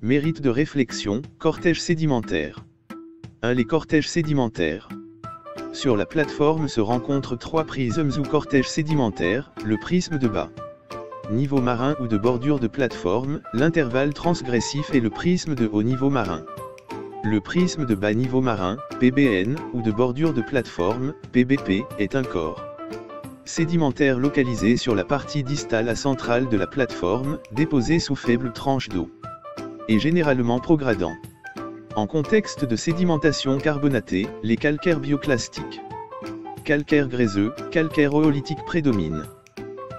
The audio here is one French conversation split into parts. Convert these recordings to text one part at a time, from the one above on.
Mérite de réflexion, cortège sédimentaire. 1. Les cortèges sédimentaires. Sur la plateforme se rencontrent 3 prismes ou cortèges sédimentaires, le prisme de bas niveau marin ou de bordure de plateforme, l'intervalle transgressif et le prisme de haut niveau marin. Le prisme de bas niveau marin, PBN, ou de bordure de plateforme, PBP, est un corps sédimentaire localisé sur la partie distale à centrale de la plateforme, déposé sous faible tranche d'eau, et généralement progradant. En contexte de sédimentation carbonatée, les calcaires bioclastiques, calcaire gréseux, calcaire oolitique prédominent.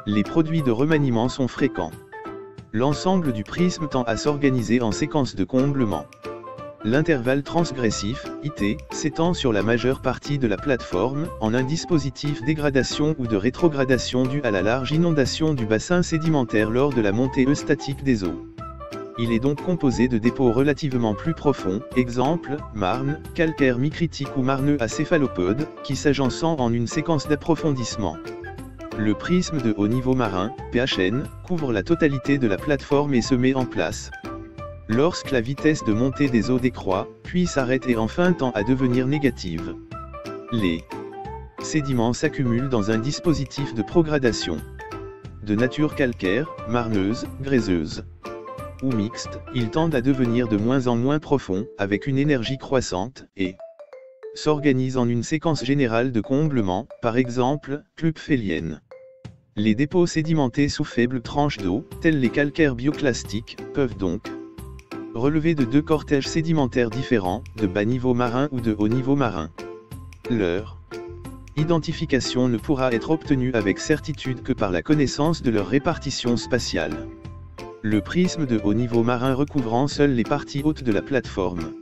Les produits de remaniement sont fréquents. L'ensemble du prisme tend à s'organiser en séquence de comblement. L'intervalle transgressif, IT, s'étend sur la majeure partie de la plateforme, en un dispositif dégradation ou de rétrogradation dû à la large inondation du bassin sédimentaire lors de la montée eustatique des eaux. Il est donc composé de dépôts relativement plus profonds, exemple, marne, calcaire micritique ou marneux à céphalopode, qui s'agençant en une séquence d'approfondissement. Le prisme de haut niveau marin, PHN, couvre la totalité de la plateforme et se met en place lorsque la vitesse de montée des eaux décroît, puis s'arrête et enfin tend à devenir négative. Les sédiments s'accumulent dans un dispositif de progradation. De nature calcaire, marneuse, gréseuse ou mixte, ils tendent à devenir de moins en moins profonds, avec une énergie croissante, et s'organisent en une séquence générale de comblement, par exemple, Klüpfelienne. Les dépôts sédimentés sous faible tranche d'eau, tels les calcaires bioclastiques, peuvent donc relever de 2 cortèges sédimentaires différents, de bas niveau marin ou de haut niveau marin. Leur identification ne pourra être obtenue avec certitude que par la connaissance de leur répartition spatiale. Le prisme de haut niveau marin recouvrant seules les parties hautes de la plateforme